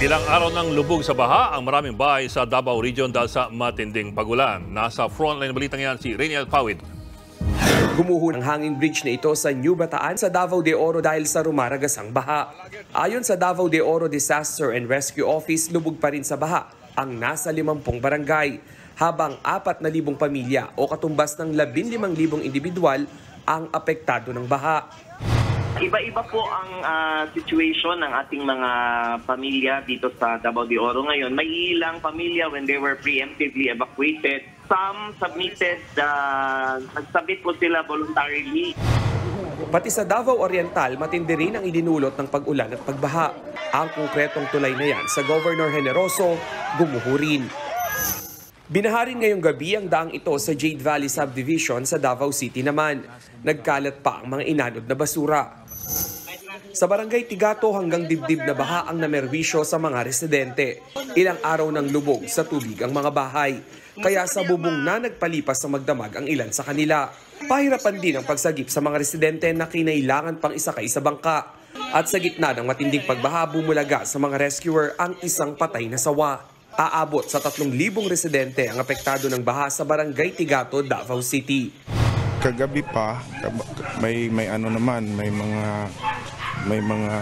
Ilang araw nang lubog sa baha ang maraming bahay sa Davao Region dahil sa matinding pagulan. Nasa frontline balitang yan si Rainiel Pawid. Gumuho ng hanging bridge na ito sa New Bataan sa Davao de Oro dahil sa rumaragasang baha. Ayon sa Davao de Oro Disaster and Rescue Office, lubog pa rin sa baha ang nasa 50 barangay, habang 4,000 pamilya o katumbas ng 15,000 individual ang apektado ng baha. Iba-iba po ang situation ng ating mga pamilya dito sa Davao de Oro ngayon. May ilang pamilya when they were preemptively evacuated. Some submitted, nagsabit po sila voluntarily. Pati sa Davao Oriental, matindi rin ang idinulot ng pag-ulan at pagbaha. Ang konkretong tulay na yan sa Governor Generoso, gumuho rin. Binaharin ngayong gabi ang daang ito sa Jade Valley Subdivision sa Davao City naman. Nagkalat pa ang mga inanod na basura. Sa barangay Tigato hanggang dibdib na baha ang namerwisyo sa mga residente. Ilang araw ng lubog sa tubig ang mga bahay. Kaya sa bubong na nagpalipas sa magdamag ang ilan sa kanila. Pahirapan din ang pagsagip sa mga residente na kinailangan pang isakay sa bangka. At sa gitna ng matinding pagbaha, bumulaga sa mga rescuer ang isang patay na sawa. Aabot sa 3,000 residente ang apektado ng baha sa barangay Tigato, Davao City. Kagabi pa may mga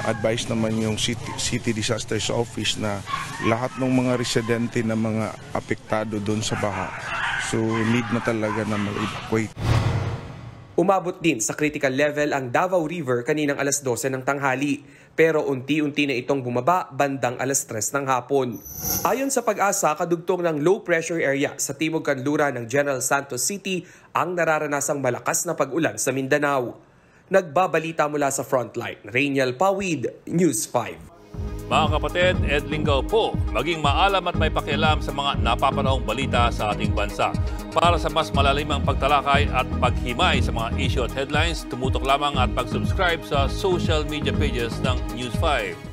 advice naman yung City Disasters Office na lahat ng mga residente na mga apektado doon sa baha. So need na talaga na mag-evacuate. Umabot din sa critical level ang Davao River kaninang alas 12 ng tanghali, pero unti-unti na itong bumaba bandang alas 3 ng hapon. Ayon sa Pag-asa, kadugtong ng low pressure area sa timog kanluran ng General Santos City ang nararanasang malakas na pag-ulan sa Mindanao. Nagbabalita mula sa Frontline, Rainiel Pawid, News 5. Mga kapatid, Ed Lingaw po, maging maalam at may pakialam sa mga napapanahong balita sa ating bansa. Para sa mas malalimang pagtalakay at paghimay sa mga issue at headlines, tumutok lamang at pag-subscribe sa social media pages ng News 5.